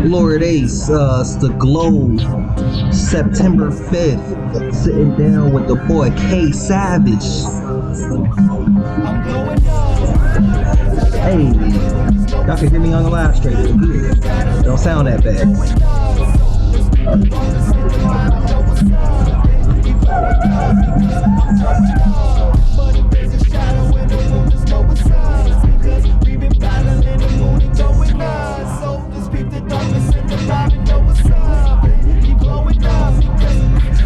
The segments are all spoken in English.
Lord Ace, it's the Globe, September 5th, sitting down with the boy Kae Savage. Hey, y'all can hear me on the live stream. It's good. It don't sound that bad.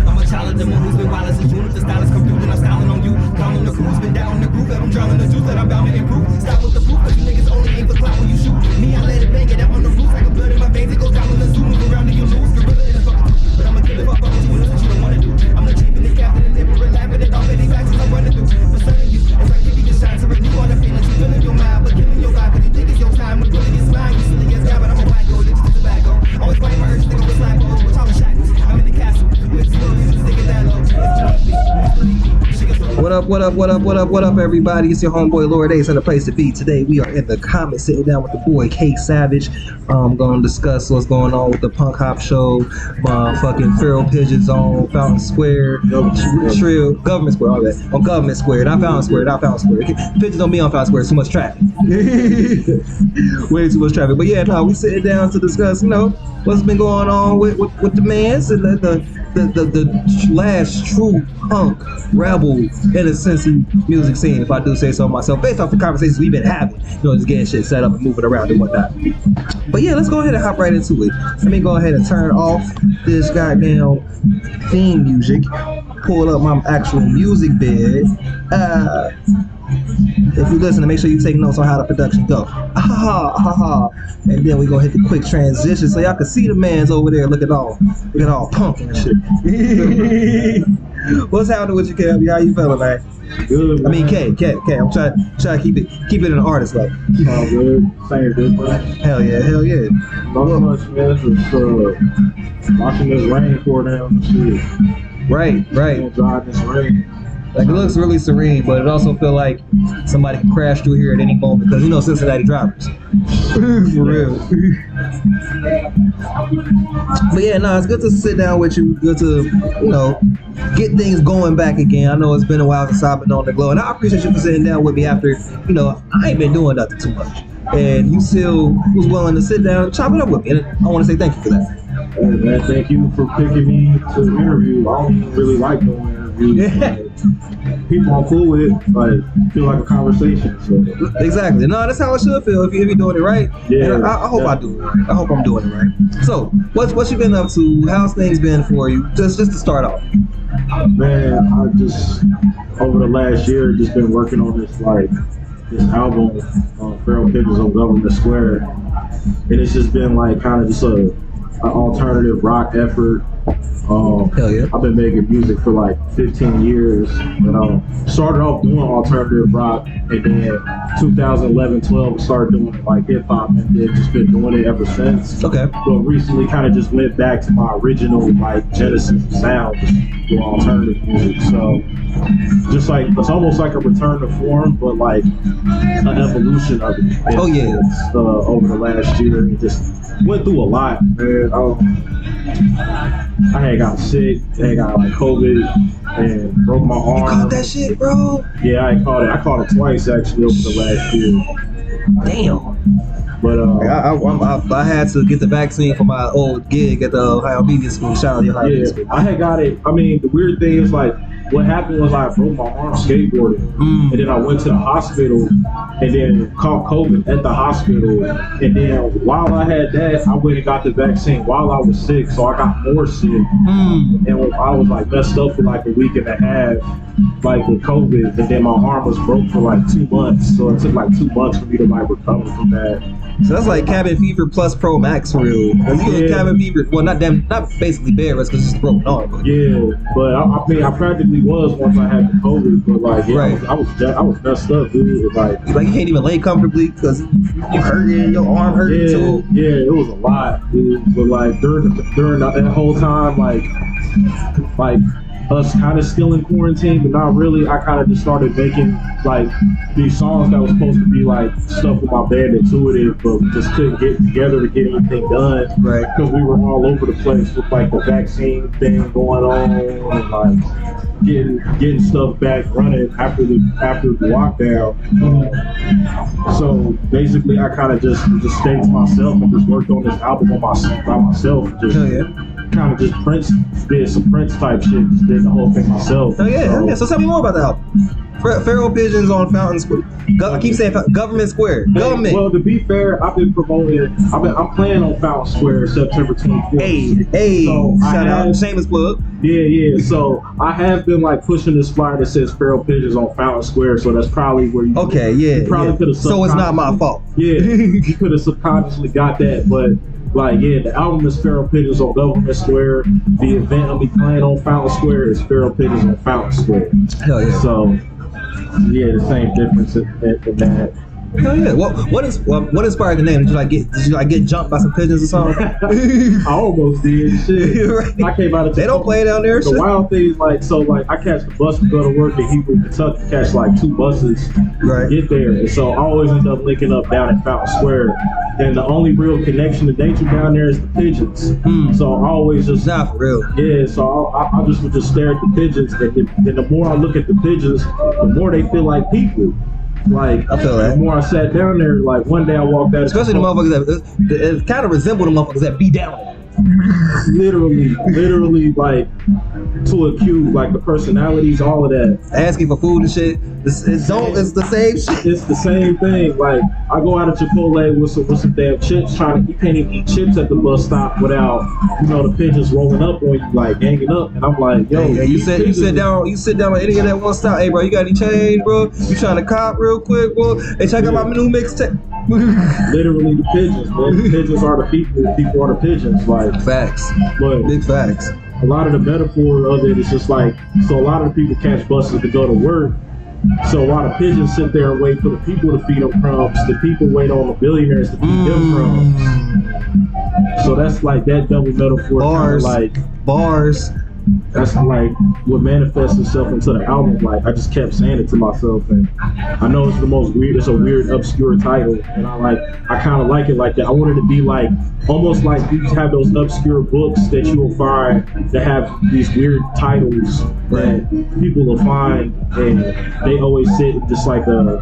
I'm a child of the moon who's been wild as a June. If the stylist come through, then I'm styling on you. Down on the cruise, been down on the groove, that I'm drowning the juice, that I'm bound to improve. Stop with the proof, cause you niggas only aim for clout when you shoot. Me, I let it bang it up on the roof, like a blood in my veins, it goes down on the zoo, move around and you lose. Gorilla in the fucking but I'ma kill it, fuck with you, and that's what you don't wanna do. I'm the chief and the captain and emperor, laughing at all many factions I'm running through. Concerning you, it's like giving you shots to renew all the feelings you feel in your mind, but killing your vibe, cause you think it's your time, when really it's mine. You silly ass guy, but I'm a white girl, addicted to tobacco. Always fighting my urge, nigga with slack holes, but y'all in shackles. I'm in the castle, with zero reason to stick it that low. What up, everybody? It's your homeboy Lord Ace and the place to be. Today we are in the comments sitting down with the boy Kae Savage. Gonna discuss what's going on with the Punk Hop Show, fucking Feral Pigeons on Fountain Square, Trill, Government Square, all that. On Government Square, not Fountain Square, not Fountain Square. Pigeons don't be on Fountain Square, it's too much traffic. Way too much traffic. But yeah, no, we sitting down to discuss, what's been going on with the mans and the last true punk rebel in a sense music scene, if I do say so myself, based off the conversations we've been having, just getting shit set up and moving around and whatnot. But yeah, let's go ahead and hop right into it. Let me go ahead and turn off this goddamn theme music, pull up my actual music bed. If you listen, make sure you take notes on how the production go. And then we gonna hit the quick transition so y'all can see the mans over there looking all punk and shit. What's happening with you, Kev? How you feeling, man? Good. I mean, K. I'm trying to keep it in an artist level. All good. Same difference. Hell yeah. Not much, man. Just watching this rain pour down and shit. Right. Driving this rain. Like, it looks really serene, but it also feel like somebody can crash through here at any moment because Cincinnati drivers. For real. But yeah, no, it's good to sit down with you. Good to, get things going back again. I know it's been a while since I've been on the glow, and I appreciate you for sitting down with me after, I ain't been doing nothing too much. And you still was willing to sit down and chop it up with me. And I want to say thank you for that. Hey, man, thank you for picking me to interview. I don't really like doing interviews. People I'm cool with, feel like a conversation. So. Exactly. No, that's how it should feel if you're doing it right. Yeah. And I hope I do it right. I hope I'm doing it right. So, what you been up to? How's things been for you? Just to start off. Man, I just over the last year just been working on this album, Feral Pigeons on Government Square, and it's just been kind of just an alternative rock effort. Hell yeah. I've been making music for 15 years, and started off doing alternative rock, and then 2011-12 started doing hip hop, and then just been doing it ever since. Okay. But recently kind of just went back to my original genesis of sound, just doing alternative music. So just it's almost like a return to form, but an evolution of it. Oh yeah. Over the last year, it just went through a lot, man. I had got sick, I got COVID, and broke my arm. You caught that shit, bro? Yeah, I caught it twice actually over the last year. Damn. But I had to get the vaccine for my old gig at the Ohio Media School. Shout out to Ohio Media School. I had got it. I mean, the weird thing is what happened was I broke my arm skateboarding, and then I went to the hospital, and then caught COVID at the hospital, and then while I had that, I went and got the vaccine while I was sick, so I got more sick, and I was messed up for a week and a half, with COVID, and then my arm was broke for 2 months, so it took 2 months for me to recover from that. So that's cabin fever plus Pro Max for real. You cabin fever, well, not basically bed rest because it's just broken arm. But. Yeah, but I mean, I practically was once I had the COVID, but right. I was messed up, dude. You can't even lay comfortably because you hurting, your arm hurting too. Yeah, it was a lot, dude. But during that whole time, us kind of still in quarantine, but not really. I kind of just started making like these songs that was supposed to be like stuff with my band Intuitive, but we just couldn't get together to get anything done, Right. Because we were all over the place with like the vaccine thing going on and like getting stuff back running after the lockdown. So basically, I kind of just stayed to myself and just worked on this album by myself. Just kind of just did some Prince type shit. Just did the whole thing myself. Oh yeah. So tell me more about the album. Feral Pigeons on Fountain Square. I keep saying Government Square. Government. Well, to be fair, I've been promoting. I'm playing on Fountain Square September 24th. Hey, so shout out, shameless plug. Yeah. So I have been like pushing this flyer that says Feral Pigeons on Fountain Square. So that's probably where you. Okay, yeah. You probably could have. So it's not my fault. Yeah, you could have subconsciously got that, but. Like, yeah, the album is Feral Pigeons on Government Square. The event I'll be playing on Fountain Square is Feral Pigeons on Fountain Square. Hell yeah. So, yeah, the same difference in that. Hell yeah. What inspired the name? Did you get jumped by some pigeons or something? I almost did. Shit. Right. I came out of They don't play down there. The wild thing is like I catch the bus to go to work in Hebrew, Kentucky, catch like 2 buses to get there. And so I always end up linking up down at Fountain Square. And the only real connection to nature down there is the pigeons. So I always just nah, for real. Yeah, so I just would just stare at the pigeons, and the more I look at the pigeons, the more they feel like people. Like, I feel that. The more I sat down there, like one day I walked out, especially the motherfuckers that kind of resemble the motherfuckers that be down there. literally like to a cue, like the personalities, all of that. Asking for food and shit. It's the same shit. It's the same thing. Like I go out of Chipotle with some damn chips, you can't even eat chips at the bus stop without the pigeons rolling up on you, like ganging up. And I'm like, yo, hey, you sit down on any of that one stop. Hey, bro, you got any change, bro? You trying to cop real quick, bro? Hey, check out my new mixtape. Literally the pigeons, man. The pigeons are the people. The people are the pigeons. Like facts. But big facts. A lot of the metaphor of it is just like, so a lot of the people catch buses to go to work. So a lot of pigeons sit there and wait for the people to feed them crumbs. The people wait on the billionaires to feed them crumbs. So that's like that double metaphor. Bars. Bars. That's like what manifests itself into the album. Like I just kept saying it to myself, and I know it's it's a weird, obscure title, and I kind of like it like that. I wanted to be like almost like you have those obscure books that you will find that have these weird titles that people will find, and they always sit just like a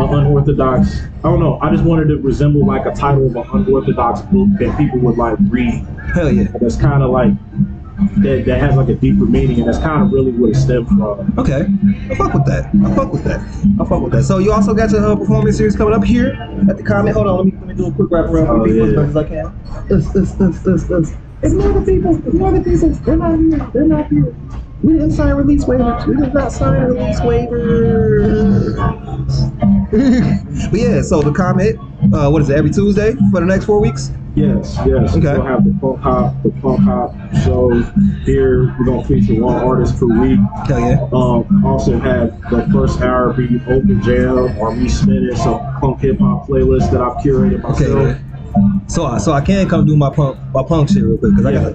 unorthodox. I don't know. I just wanted to resemble like a title of an unorthodox book that people would like read. Hell yeah. That's kind of like. That has like a deeper meaning, and that's kind of really what it stemmed from. Okay, I fuck with that. So you also got your performance series coming up here at the Comment. Hold on, let me do a quick wrap around people as much as I can. Ignore the people. They're not here. We didn't sign release waivers. We did not sign release waivers. But yeah, so the Comment, what is it, every Tuesday for the next 4 weeks? Yes. Okay. We'll have the punk hop show here. We're gonna feature 1 artist per week. Hell yeah. Also have the first hour be open jam or me spinning some punk hip hop playlist that I've curated myself. Okay. So I can come do my punk shit real quick because I got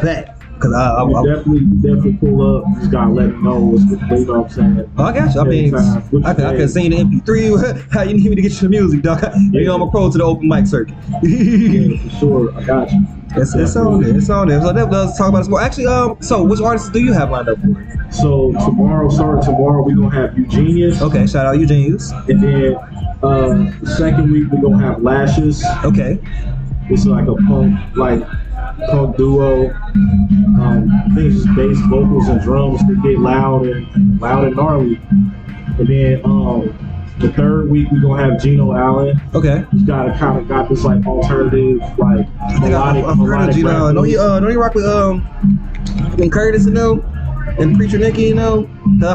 that. Cause I definitely pull up. You just gotta let me know what's what you know what I'm saying. Oh, I got you. I mean, I can sing the MP3. How you need me to get your music, dog? You know I'm a pro to the open mic circuit. Yeah, for sure. I got you. It's on there. So let's talk about it more. Actually, so which artists do you have lined up for? So starting tomorrow, we're gonna have Eugenius. Okay, shout out Eugenius. And then the second week we're gonna have Lashes. Okay. It's like a punk duo. I think it's just bass, vocals, and drums that get loud and gnarly. And then the third week we're gonna have Gino Allen. Okay. He's got this like alternative, like melodic. I've heard of Gino Allen. Don't he rock with and Curtis, and Preacher Nicky, Cause I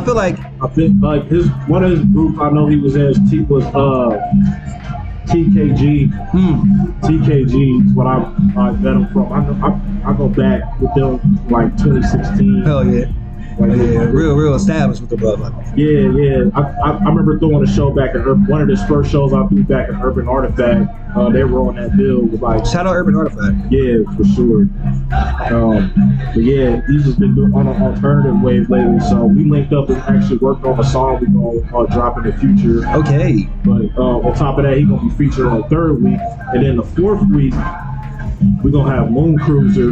think like one of his groups I know he was in was TKG. TKG is what I met him from. I go back with them like 2016. Hell yeah. Like, Yeah, real established with the brother. yeah. I remember throwing a show back at one of his first shows I threw back at Urban Artifact. They were on that bill with like Shout out Urban Artifact. yeah, for sure. But yeah, he's just been doing on an alternative wave lately. So we linked up and actually worked on a song we're gonna drop in the future. Okay. But on top of that, he's gonna be featured on the 3rd week, and then the 4th week we're gonna have Moon Cruiser,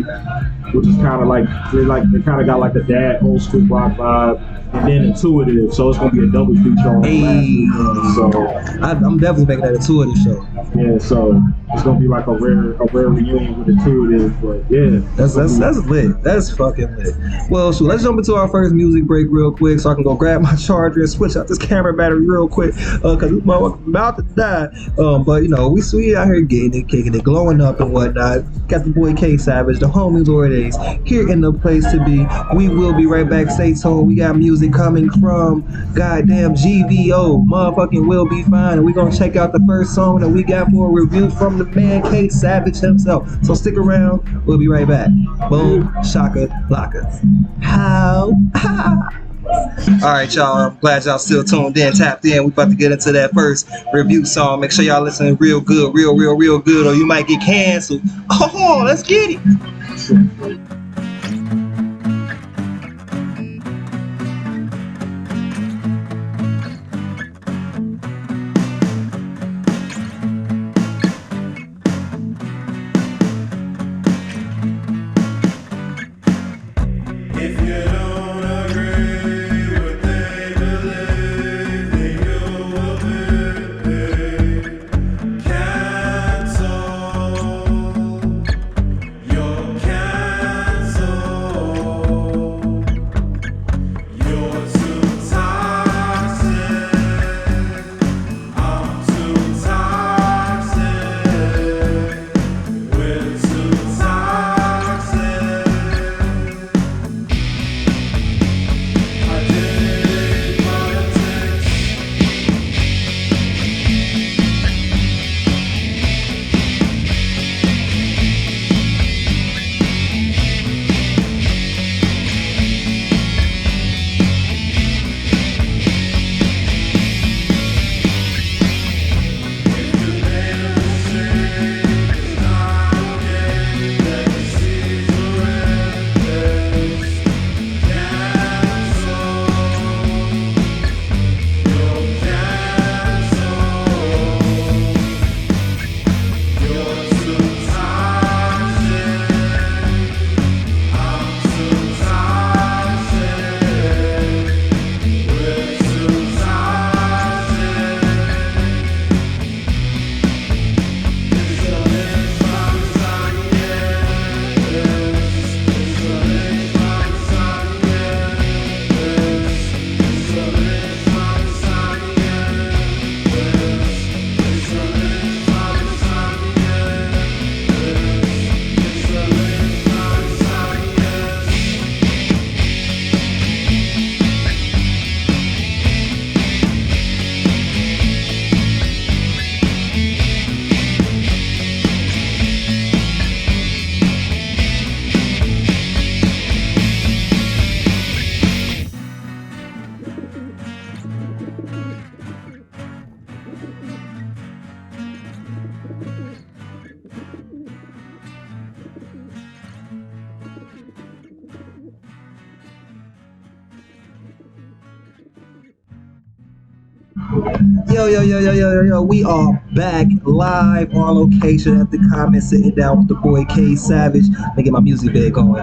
which is kind of like they kind of got like a dad old school rock vibe, and then Intuitive. So it's gonna be a double feature on the last weekend. So I'm definitely making that Intuitive show. yeah, so it's gonna be like a rare reunion with Intuitive. But yeah, That's lit. That's fucking lit. Well, shoot, let's jump into our first music break real quick, so I can go grab my charger and switch out this camera battery real quick, cause this motherfucker's about to die. But you know, we out here getting it, kicking it, glowing up and whatnot. Got the boy Kae Savage, the homie Lord Ace, here in the place to be. We will be right back. Stay tuned. We got music coming from goddamn GVO. Motherfucking Will Be Fine, and we gonna check out the first song that we got for a review from the man Kae Savage himself. So stick around. We'll be right back. Boom, shaka, laka. How? Alright, y'all. I'm glad y'all still tuned in, tapped in. We about to get into that first review song. Make sure y'all listening real good, real good, or you might get canceled. Oh, let's get it. Yo, we are back live on location at the comment, sitting down with the boy Kae Savage. Let me get my music bed going.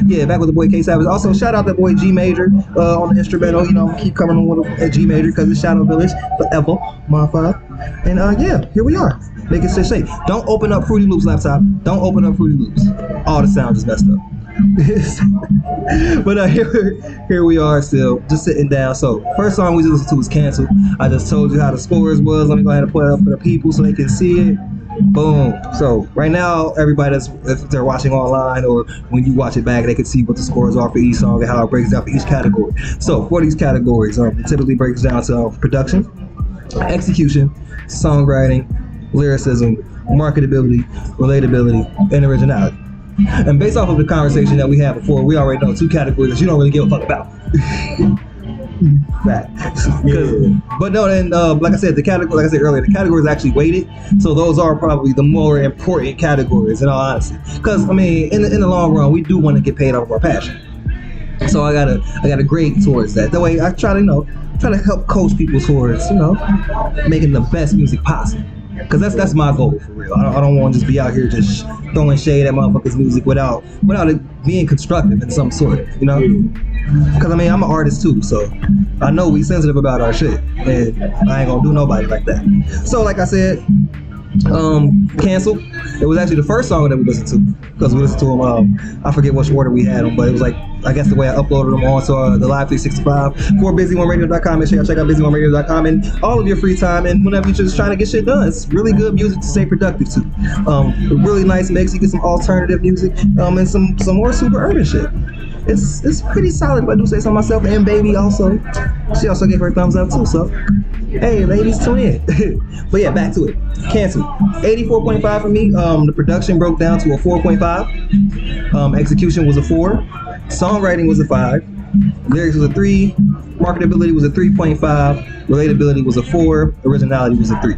Yeah, back with the boy Kae Savage. Also, shout out that boy G Major on the instrumental. You know, keep coming on with at G Major because it's Shadow Village forever, motherfucker. And yeah, here we are. Make it safe. Don't open up Fruity Loops, laptop. Don't open up Fruity Loops. All the sound is messed up. But here we are still, just sitting down. So first song we just listened to was Canceled. I just told you how the scores was. Let me go ahead and put it up for the people so they can see it. Boom. So right now, everybody that's, if they're watching online or when you watch it back, they can see what the scores are for each song and how it breaks down for each category. So for these categories, it typically breaks down to production, execution, songwriting, lyricism, marketability, relatability, and originality. And based off of the conversation that we had before, we already know 2 categories that you don't really give a fuck about. Fact. But no, then like I said, like I said earlier, the categories are actually weighted, so those are probably the more important categories in all honesty. Because I mean, in the long run, we do want to get paid off of our passion. So I gotta grade towards that. That way, I try to help coach people towards making the best music possible. Because that's my goal for real. I don't want to just be out here just throwing shade at motherfuckers' music without it being constructive in some sort, Because I mean, I'm an artist too, so I know we sensitive about our shit, and I ain't gonna do nobody like that. So like I said, Cancel. It was actually the first song that we listened to, because we listened to them. I forget which order we had them, but it was like, I guess the way I uploaded them onto the Live 365 for busy1radio.com. Make sure y'all check out busy1radio.com and all of your free time and whenever you're just trying to get shit done. It's really good music to stay productive to. Really nice mix. You get some alternative music and some more super urban shit. It's pretty solid, if I do say so myself. And Baby also, she also gave her a thumbs up too. So, hey, ladies, tune in. But yeah, back to it. Cancel. 84.5 for me. The production broke down to a 4.5. Execution was a 4. Songwriting was a 5. Lyrics was a 3. Marketability was a 3.5. Relatability was a 4. Originality was a 3.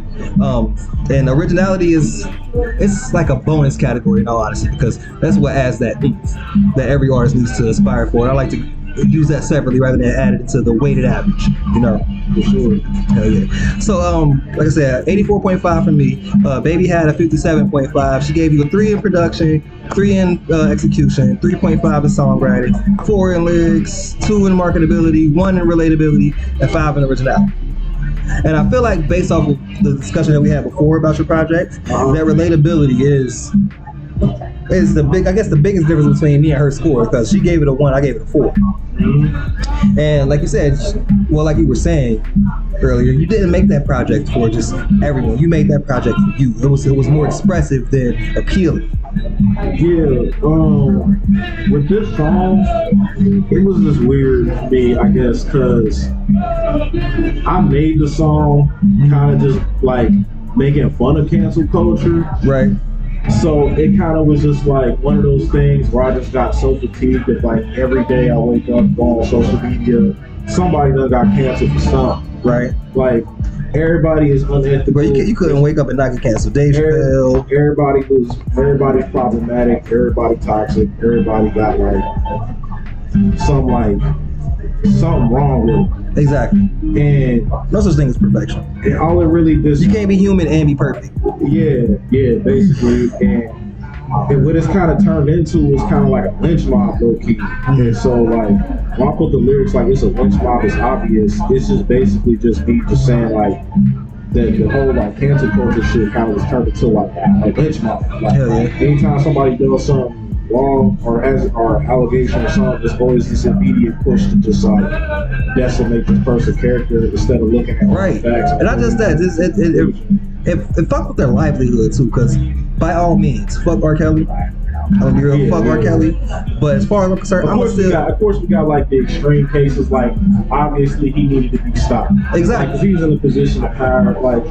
And originality it's like a bonus category in all honesty, because that's what adds that that every artist needs to aspire for. And I like to use that separately rather than add it to the weighted average, For sure. Hell yeah. So like I said, 84.5 for me. Baby had a 57.5. She gave you a 3 in production, 3 in execution, 3.5 in songwriting, 4 in lyrics, 2 in marketability, 1 in relatability, and 5 in originality. And I feel like based off of the discussion that we had before about your project, that relatability is the biggest difference between me and her score, because she gave it a 1, I gave it a 4. And like you said, like you were saying earlier, you didn't make that project for just everyone. You made that project for you. It was more expressive than appealing. Yeah, with this song, it was just weird to me, I guess, because I made the song kind of just like making fun of cancel culture. Right. So it kind of was just like one of those things where I just got so fatigued that like every day I wake up, go on social media, somebody done got canceled for something. Right. Like everybody is unethical. But you couldn't wake up and not get canceled. Dave Chappelle. Everybody's problematic. Everybody toxic. Everybody got something wrong with them. Exactly. And no such thing as perfection. And all it really does. You can't be human and be perfect. Yeah, basically. And what it's kind of turned into is kind of like a lynch mob, low key. And so, like, when I put the lyrics like it's a lynch mob, it's obvious. It's just basically just me just saying like that the whole like cancel culture shit kind of was turned into like a lynch mob. Like, hell yeah. Anytime somebody does something wrong or has or allegation or something, there's always this immediate push to just like decimate this person's character instead of looking at right. the facts. And not just that, it fucks with their livelihood too, because by all means, fuck R. Kelly. I'm gonna be real, fuck R. Kelly. But as far as I'm concerned, of course we got like the extreme cases, like obviously he needed to be stopped. Exactly. Like, he was in a position of power, like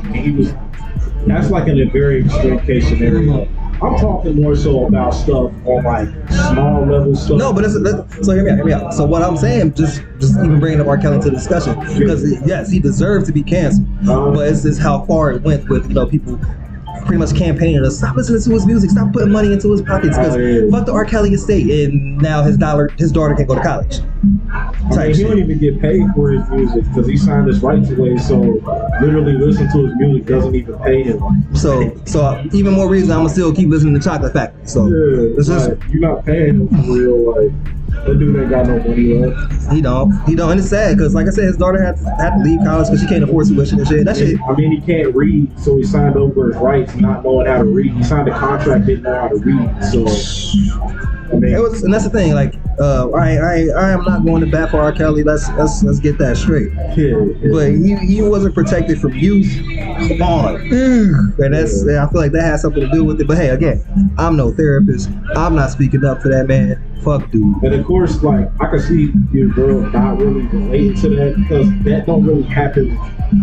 that's like in a very extreme case scenario. I'm talking more so about stuff on like small level stuff. No, but so hear me out. So what I'm saying, just even bringing up R. Kelly to the discussion, because yes, he deserved to be canceled, but it's just how far it went with people pretty much campaigning to stop listening to his music, stop putting money into his pockets, because fuck the R. Kelly estate, and now his daughter can't go to college. He don't even get paid for his music because he signed his rights away, so literally listening to his music doesn't even pay him. So even more reason I'm gonna still keep listening to Chocolate Factory. So it's just you're not paying him for real. Like that dude ain't got no money left. He don't, and it's sad because like I said, his daughter had to leave college because she can't afford tuition and shit. I mean, he can't read, so he signed over his rights not knowing how to read. He signed a contract, didn't know how to read, so. I mean, and that's the thing. Like, I am not going to bat for R. Kelly. Let's get that straight. Yeah. But he wasn't protected from youth on, and I feel like that has something to do with it. But hey, again, I'm no therapist. I'm not speaking up for that man. Fuck, dude. And of course, like I can see your girl not really relating to that because that don't really happen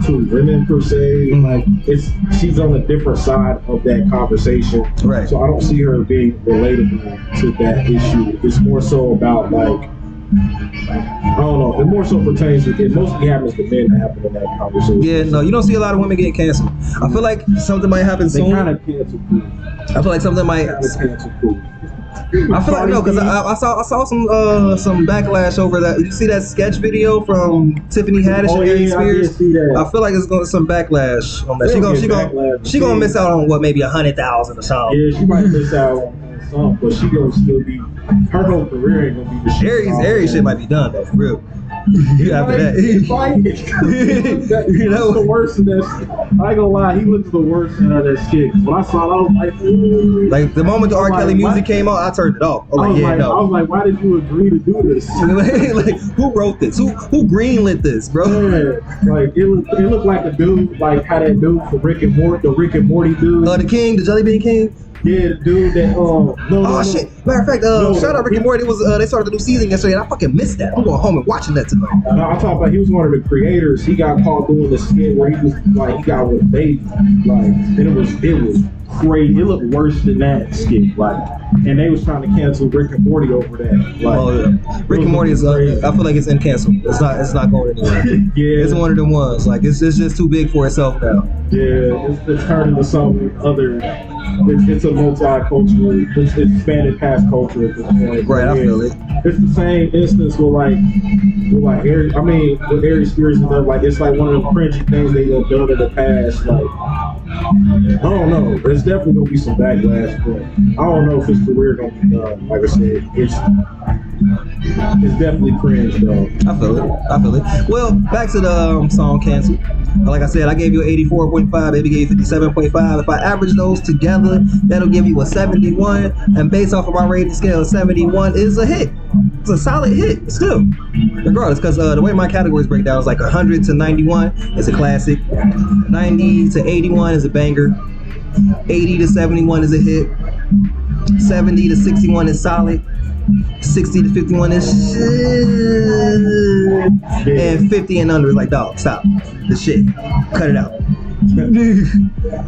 to women per se. Like she's on a different side of that conversation. Right. So I don't see her being relatable to that issue. It's more so about like I don't know. It more so pertains to it mostly happens to men that happen in that conversation. Yeah, no, you don't see a lot of women getting canceled. I feel like something might happen They soon. kind of cancel cool. I feel like something might. Cancel cool. I feel like no, because I saw some backlash over that. You see that sketch video from Tiffany Haddish and Aries Spears? I did see that. I feel like it's going some backlash on that. She gonna miss out on what, maybe 100,000 or something. Yeah, she might miss out on some, but she gonna still be. Her whole career ain't gonna be the shit. Aries shit might be done though, for real. After that, you know, the worst of that shit. I ain't gonna lie, he looks the worst in that shit. When I saw it, I was like, ooh. Like the moment the R. Kelly music came out, I turned it off. I was like, why did you agree to do this? Like, who wrote this? Who greenlit this, bro? Yeah, like it looked like a dude, like how that dude for Rick and Morty, the Rick and Morty dude. The King, the Jelly Bean King. Yeah, the dude that shit. Matter of fact, shout out Rick and Morty. It was they started the new season yesterday, and I fucking missed that. I'm going home and watching that tonight. I'm talking about he was one of the creators. He got caught doing the skit where he was like he got with a baby, like, and it was crazy. It looked worse than that skit, like, and they was trying to cancel Rick and Morty over that. Like, Rick and Morty is I feel like it's in cancel. It's not going anywhere. Yeah, it's one of them ones. Like it's just too big for itself now. Yeah, it's turning to something other. It's a multicultural. It's expanded past culture at this point. Right, I feel it. It's the same instance with with Aries Spears and them. Like it's like one of the cringy things they have done in the past. Like I don't know. There's definitely gonna be some backlash, but I don't know if his career gonna be done. Like I said, it's definitely cringe though. I feel it. Well, back to the song Cancel. Like I said, I gave you an 84.5, baby gave you 57.5. If I average those together, that'll give you a 71. And based off of my rating scale, 71 is a hit. It's a solid hit still, regardless, because the way my categories break down is like 100 to 91 is a classic, 90 to 81 is a banger, 80 to 71 is a hit, 70 to 61 is solid, 60 to 51 is shit, and 50 and under is like, dog, stop the shit, cut it out.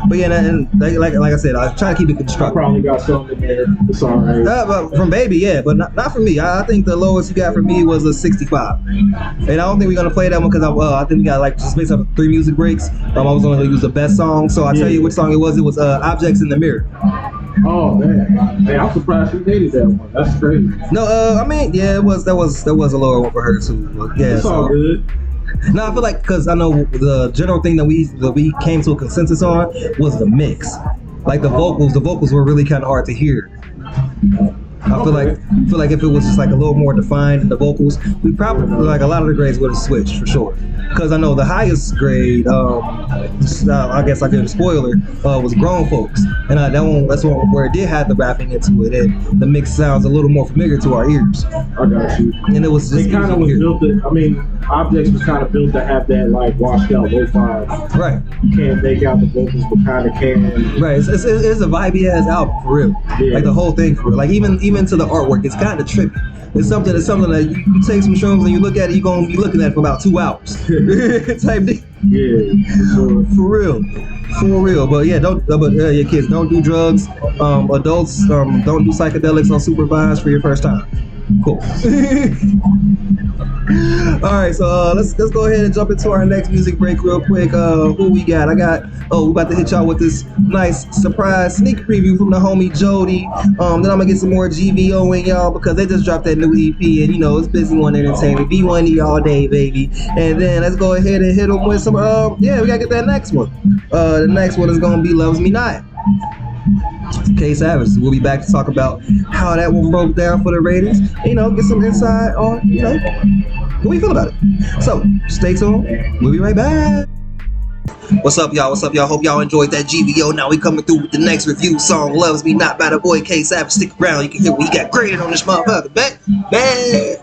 But yeah, and like I said, I try to keep it constructive. Probably got something in there. It's alright. But from Baby, yeah, but not for me. I think the lowest you got for me was a 65, and I don't think we're gonna play that one because I think we got like just based off 3 music breaks. I was only gonna use the best song, so I'll tell you which song it was. It was Objects in the Mirror. Oh man, hey, I'm surprised she dated that one. That's crazy. No, I mean, yeah, that was a lower one for her too. But yeah, it's all good. No, I feel like because I know the general thing that we came to a consensus on was the mix. Like the vocals were really kind of hard to hear. I feel like if it was just like a little more defined in the vocals, we probably like a lot of the grades would have switched for sure. Because I know the highest grade, I guess I give a spoiler, was Grown Folks, and that's one where it did have the rapping into it, and the mix sounds a little more familiar to our ears. I got you. And it was just kind of was built to. I mean, Objects was kind of built to have that like washed out lo-fi. Right. You can't make out the vocals, but kind of can. Right. It's a vibey ass album for real. Yeah. Like the whole thing for real. Like even to the artwork, it's kind of trippy. It's something that you take some shrooms and you look at it, you're gonna be looking at it for about 2 hours. Type thing. Yeah, for real. But yeah, your kids don't do drugs. Adults don't do psychedelics unsupervised for your first time. Cool. All right, so let's go ahead and jump into our next music break real quick. Who we got? we about to hit y'all with this nice surprise sneak preview from the homie Jody. Then I'm gonna get some more GVO in y'all because they just dropped that new EP, and you know it's Busy One Entertainment, B1E all day, baby. And then let's go ahead and hit them with some. We gotta get that next one. The next one is gonna be Loves Me Not. Kae Savage. We'll be back to talk about how that one broke down for the ratings. You know, get some insight on, what we feel about it. So, stay tuned. We'll be right back. What's up, y'all? Hope y'all enjoyed that GVO. Now we coming through with the next review song, Loves Me Not by the boy Kae Savage. Stick around. You can hear what he got graded on this motherfucker. Man.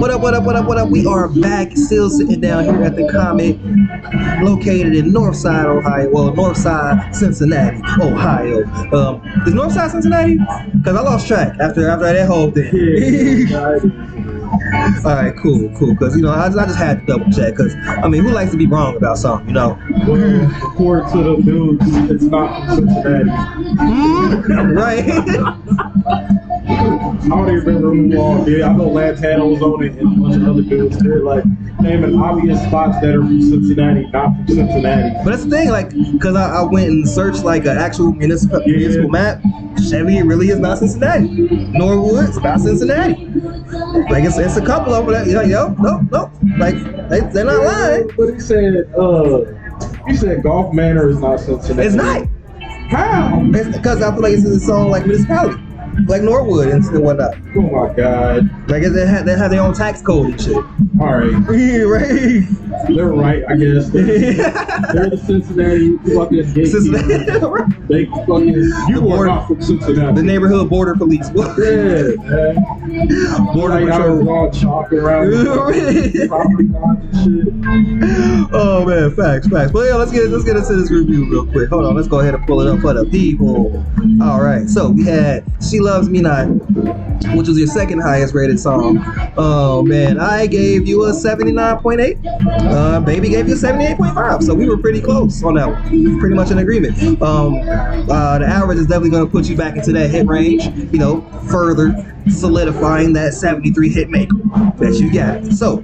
What up, what up, what up, what up? We are back, still sitting down here at the Comet, located in Northside, Ohio. Well, Northside, Cincinnati, Ohio. Is Northside Cincinnati? Because I lost track after that whole thing. All right, cool. Because I just had to double check. Because who likes to be wrong about something, Well, according to the dudes, it's not from Cincinnati. Right. I don't even remember who all did. I know Lantana was on it and a bunch of other dudes. They're like naming obvious spots that are from Cincinnati, not from Cincinnati. But that's the thing, because I went and searched an actual municipal map. Chevy really is not Cincinnati. Norwood, it's not Cincinnati. It's a couple of them that nope. They're not lying. But he said Golf Manor is not Cincinnati. It's not. How? It's because I feel like it's in its own municipality. Like Norwood and whatnot. Oh my God. They have their own tax code and shit. Alright. Right. They're right, I guess. They're the Cincinnati fucking gatekeepers. They fucking are not from Cincinnati. The neighborhood border police. Yeah, man. Border patrol. All chalk around property lines and shit. Oh man, facts. But yeah, let's get into this review real quick. Hold on, let's go ahead and pull it up for the people. Alright, so we had She Loves Me Not, which was your second highest rated song. Oh man, I gave you a 79.8. Baby gave you a 78.5. So we were pretty close on that one. Pretty much in agreement. The average is definitely going to put you back into that hit range, further solidifying that 73 hit maker that you got. So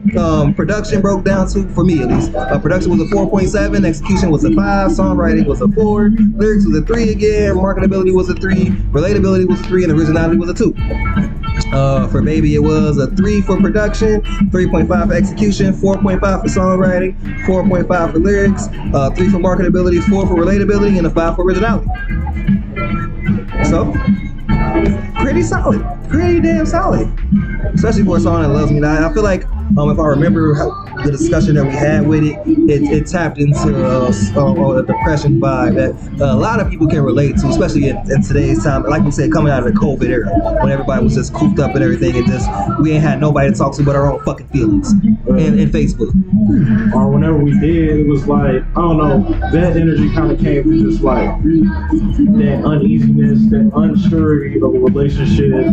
production broke down to, for me at least, production was a 4.7, execution was a 5, songwriting was a 4, lyrics was a 3 again, marketability was a 3, relatability was a 3, and originality was a 2. For Baby, it was a 3 for production, 3.5 for execution, 4.5 for songwriting, 4.5 for lyrics, 3 for marketability, 4 for relatability, and a 5 for originality. So, pretty solid, pretty damn solid, especially for a song that loves me. Now, I feel like if I remember the discussion that we had with it tapped into a depression vibe that a lot of people can relate to, especially in today's time. Like we said, coming out of the COVID era, when everybody was just cooped up and everything, and we ain't had nobody to talk to but our own fucking feelings in Facebook. Or whenever we did, it was like, I don't know, that energy kind of came from just like that uneasiness, that unsurety of a relationship,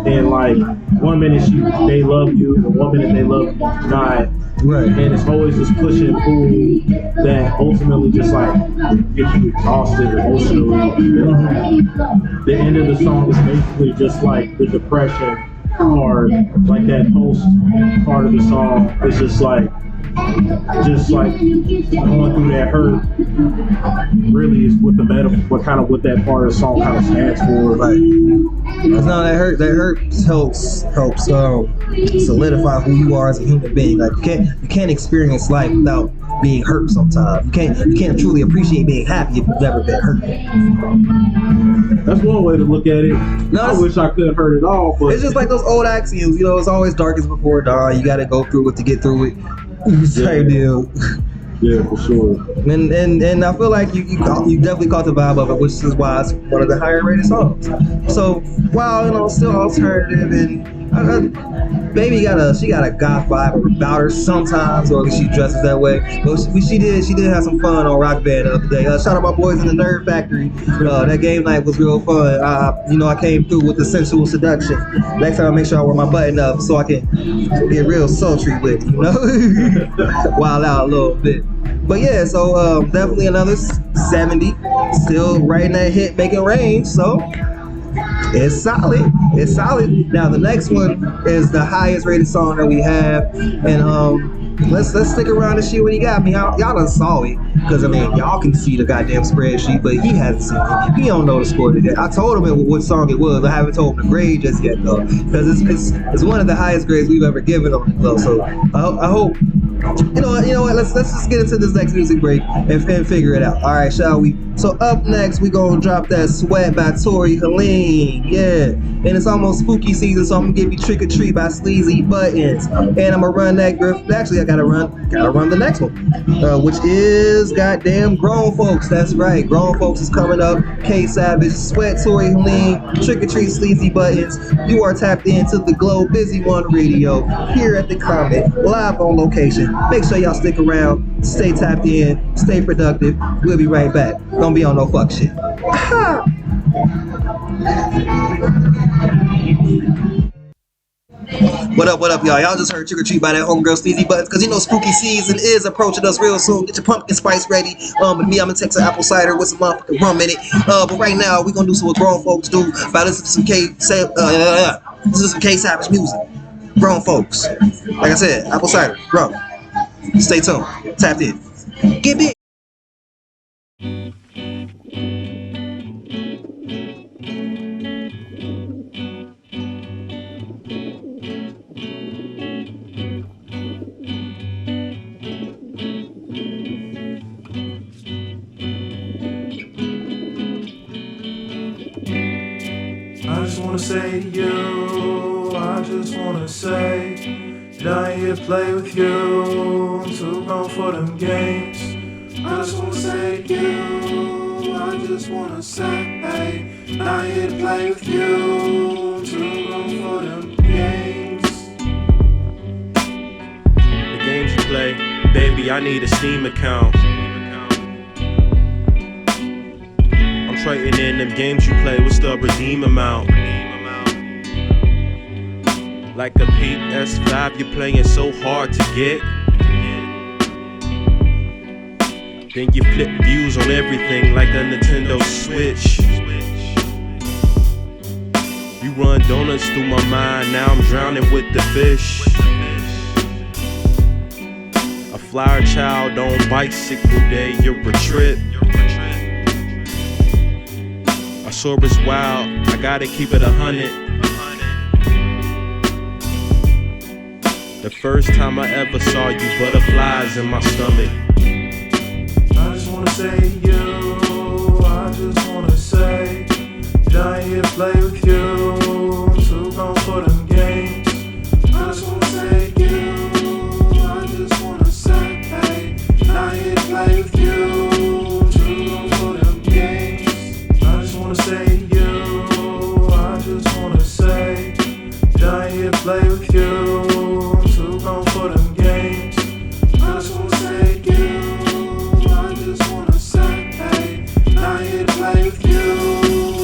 and like one minute they love you, and one minute they love you not. Right. And it's always this push and pull that ultimately just like gets you exhausted emotionally. The end of the song is basically just like the depression part, like that post part of the song is just like going through that hurt really is what the metaphor, what that part of the song kind of stands for. Like, because now that hurt helps solidify who you are as a human being. Like you can't experience life without being hurt sometimes. You can't truly appreciate being happy if you've never been hurt. That's one way to look at it. I wish I could hurt it all, but it's just like those old axioms, it's always darkest before dawn. You gotta go through it to get through it. Same deal. Yeah, for sure. And I feel like you definitely caught the vibe of it, which is why it's one of the higher rated songs. So while still alternative, and Baby got a goth vibe about her sometimes, or at least she dresses that way. But she did have some fun on Rock Band the other day. Shout out my boys in the Nerd Factory. That game night was real fun. I came through with the sensual seduction. Next time I make sure I wear my button up so I can get real sultry with it, wild out a little bit. But yeah, so definitely another 70, still right in that hit making range. So it's solid. It's solid. Now the next one is the highest rated song that we have, and let's stick around and see what he got. Y'all done saw it, because y'all can see the goddamn spreadsheet, but he hasn't seen it. He don't know the score today. I told him what song it was. I haven't told him the grade just yet though, because it's one of the highest grades we've ever given him. So I hope. You know what? Let's just get into this next music break and figure it out. All right, shall we? So up next, we gonna drop that Sweat by Tori Helene. Yeah. And it's almost spooky season, so I'm gonna give you Trick or Treat by Sleazy Buttons. And I'm gonna run that actually I gotta run the next one. Which is goddamn Grown Folks. That's right, Grown Folks is coming up. Kae Savage, Sweat, Tory Lean, Trick or Treat, Sleazy Buttons. You are tapped into the Glow Busy One Radio here at the Comet, live on location. Make sure y'all stick around, stay tapped in, stay productive. We'll be right back. Don't be on no fuck shit. What up, y'all? Y'all just heard Trick or Treat by that homegirl Sleazy Buttons, because you know spooky season is approaching us real soon. Get your pumpkin spice ready. With me, I'm gonna take some apple cider with some motherfucking rum in it. But right now, we're gonna do some what grown folks do by listening to some Kae Savage music. Grown folks. Like I said, apple cider, rum. Stay tuned. Tapped in. Get big. I just wanna say to you, I just wanna say that I ain't here to play with you. I'm too grown for them games. I just wanna say to you, I just wanna say, hey, I ain't here to play with you. I'm too grown for them games. The games you play, baby, I need a Steam account. Trading in them games you play, what's the redeem amount? Like a PS5 you're playing so hard to get. Then you flip views on everything like a Nintendo Switch. You run donuts through my mind, now I'm drowning with the fish. A flower child on bicycle day, you're a trip. I saw it's wild, I gotta keep it 100. The first time I ever saw you, butterflies in my stomach. I just wanna say to you, I just wanna say that I ain't here to play with you. I'm too grown for them games. I just wanna say to you, I just wanna say, hey, I ain't here to play with you. I'm too grown for them games. I just wanna say to you, I just wanna say that I ain't here to play with you. I'm too grown for them games. I just wanna say to you, I just wanna say, hey, I ain't here to play with you.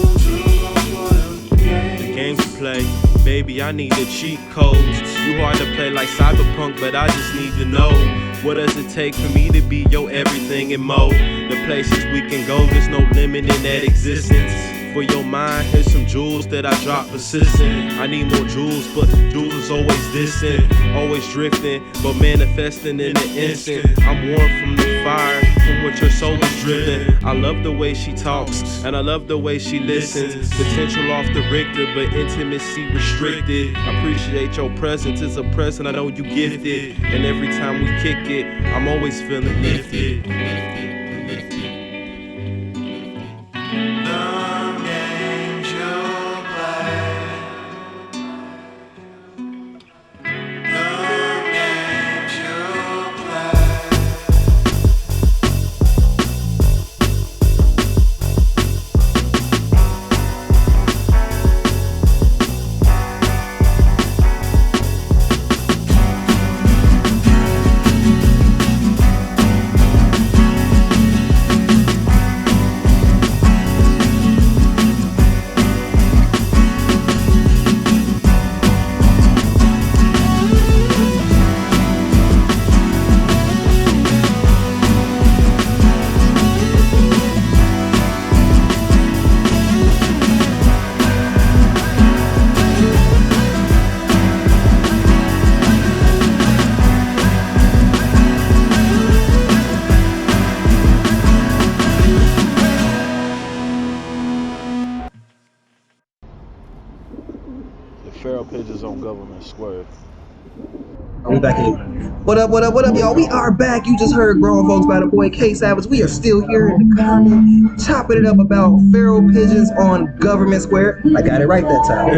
I'm too grown for them games. The games you play, baby, I need the cheat codes. You hard to play like Cyberpunk, but I just need to know, what does it take for me to be your everything and more? The places we can go, there's no limit in that existence. For your mind, here's some jewels that I drop persistent. I need more jewels, but jewels is always distant. Always drifting, but manifesting in an instant. I'm warm from the fire, from what your soul is driven. I love the way she talks, and I love the way she listens. Potential off the Richter, but intimacy restricted. I appreciate your presence, it's a present I know you gifted. And every time we kick it, I'm always feeling lifted. Feral pigeons on Government Square. We back in. What up, y'all? We are back. You just heard Grown Folks by the boy Kae Savage. We are still here in the comment, chopping it up about feral pigeons on Government Square. I got it right that time.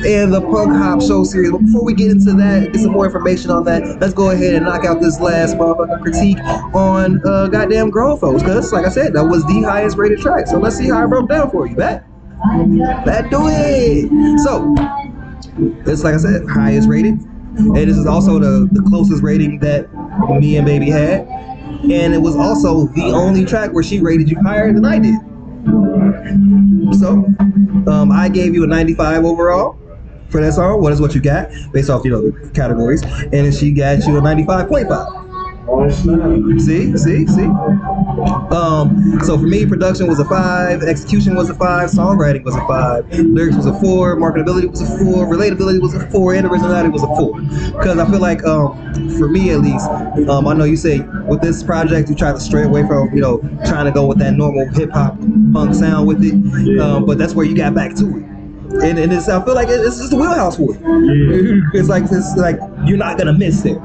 And the Punk Hop Show series. But before we get into that, get some more information on that, let's go ahead and knock out this last motherfucking critique on goddamn Grown Folks. Because, like I said, that was the highest rated track. So let's see how I broke down for you. Bet do it. So, it's like I said, highest rated. And this is also the closest rating that me and Baby had. And it was also the only track where she rated you higher than I did. So, I gave you a 95 overall for that song. What is what you got? Based off, the categories. And then she got you a 95.5. See? So for me, production was a 5, execution was a 5, songwriting was a 5, lyrics was a 4, marketability was a 4, relatability was a 4, and originality was a 4. Because I feel like, for me at least, I know you say with this project you try to stray away from, trying to go with that normal hip hop punk sound with it, but that's where you got back to it. And it's, I feel like it's just the wheelhouse for it. Yeah. It's like you're not gonna miss it.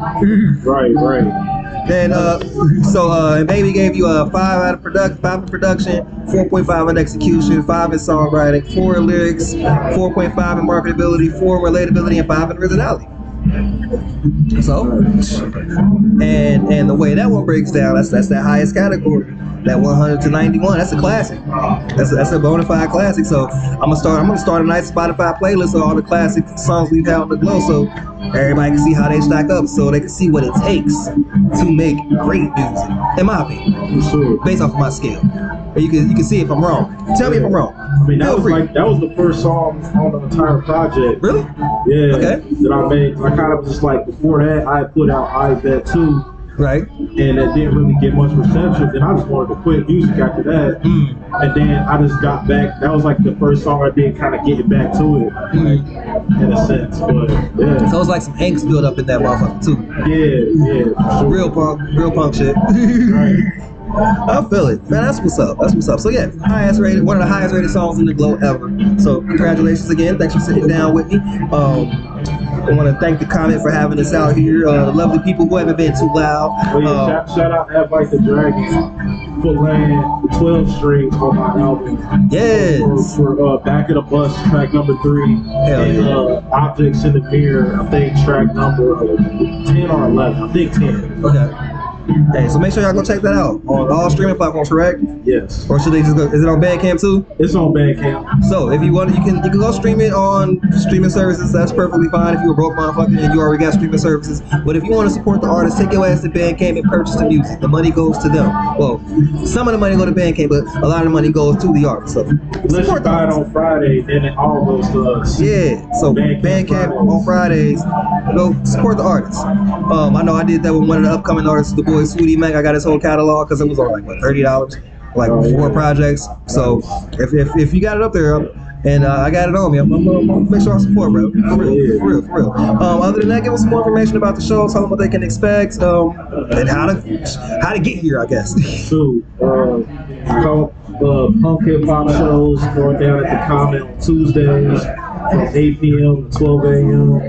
Right. And and Baby gave you a 5 in production, 4.5 in execution, 5 in songwriting, 4 in lyrics, 4.5 in marketability, 4 in relatability, and 5 in originality. So, and the way that one breaks down, that's that highest category. That 100 to 91, that's a classic. That's a bona fide classic. So I'm gonna start a nice Spotify playlist of all the classic songs we've had on the Glow, so everybody can see how they stack up, so they can see what it takes to make great music, in my opinion, based off of my scale. And you can see if I'm wrong. Tell me if I'm wrong. I mean, that was the first song on the entire project. Really? Yeah. Okay. That I made. I kind of just before that, I put out I Bet Too. Right. And it didn't really get much reception. Then I just wanted to quit music after that. And then I just got back. That was the first song I did, kind of getting back to it, in a sense. But yeah. So it's like some angst built up in that motherfucker too. Yeah, for sure. Real punk shit. Right. I feel it, man. That's what's up. So yeah, one of the highest rated songs in the Glow ever. So congratulations again. Thanks for sitting down with me. I want to thank the comment for having us out here. The lovely people who haven't been too loud. Shout out to Like the Dragon, Footland, the 12 strings on my album. Yes. For Back of the Bus, track number 3. Hell and yeah. Objects in the Mirror, I think track number 10 or 11. I think 10. Okay. Hey, so make sure y'all go check that out on all streaming platforms, correct? Yes. Or should they just go? Is it on Bandcamp too? It's on Bandcamp. So if you want, you can go stream it on streaming services. That's perfectly fine. If you're a broke motherfucker and you already got streaming services. But if you want to support the artist, take your ass to Bandcamp and purchase the music. The money goes to them. Well, some of the money go to Bandcamp, but a lot of the money goes to the artist. So unless you buy it on Friday, then it all goes to us. Yeah. So Bandcamp on Fridays. Go support the artist. I know I did that with one of the upcoming artists, the boy Sweetie Mac. I got his whole catalog because it was on $30, $4 projects. So if you got it up there, and I got it on me, I'm gonna make sure I support, bro. For real. Other than that, give us some more information about the show, tell them what they can expect, and how to get here, I guess. So, punk hip hop shows going down at the Comet on Tuesdays from 8 p.m. to 12 a.m.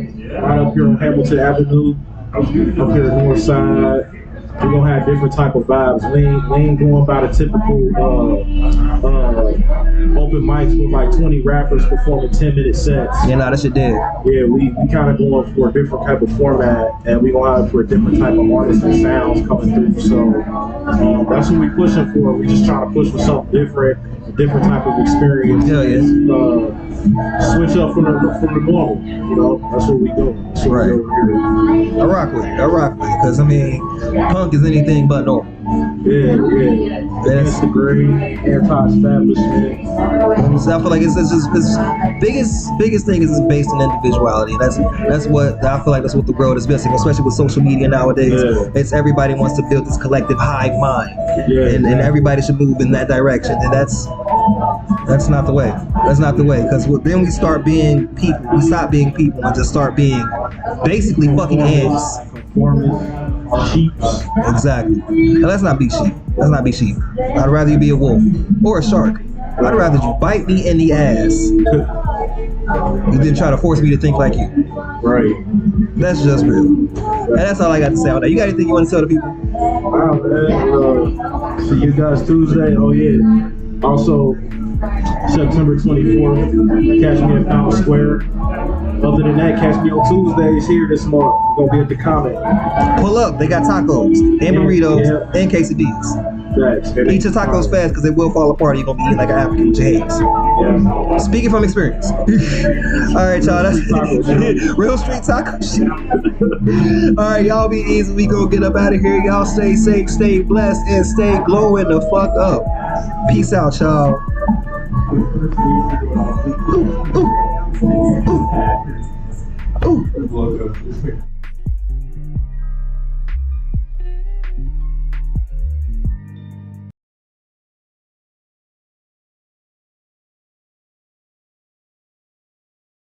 right up here on Hamilton Avenue, up here north side. We're gonna have different type of vibes. We ain't going by the typical open mics with 20 rappers performing 10-minute sets. Yeah, nah, that shit dead. Yeah, we kind of going for a different type of format, and we gonna have for a different type of artists and sounds coming through. So that's what we pushing for. We just trying to push for something different, a different type of experience. Hell yeah. Switch up from the normal. That's what we do. Right. I rock with it, because punk is anything but normal. Yeah. That's the great anti-establishment. So I feel like it's biggest thing is it's based on individuality. That's what I feel like that's what the world is missing, especially with social media nowadays. Yeah. It's everybody wants to build this collective hive mind, and everybody should move in that direction. And that's not the way. That's not the way, because then we start being people. We stop being people and just start being basically fucking ants. Sheeps. Exactly. Now, let's not be sheep. I'd rather you be a wolf or a shark. I'd rather you bite me in the ass You didn't try to force me to think like you. Right. That's just real. And that's all I got to say on that. You got anything you want to tell the people? Wow, man. See you guys Tuesday. Oh, yeah. Also, September 24th, catch me at Fountain Square. Other than that, catch me on Tuesdays here this month. We're going to be at the Comet. Pull up. They got tacos and burritos and quesadillas. Facts. Eat your tacos fast because they will fall apart. You're going to be eating like an African with your hands. Yeah. Speaking from experience. All right, y'all. That's real street taco shit. All right, y'all be easy. We go get up out of here. Y'all stay safe, stay blessed, and stay glowing the fuck up. Peace out, y'all. Ooh, ooh, ooh, ooh.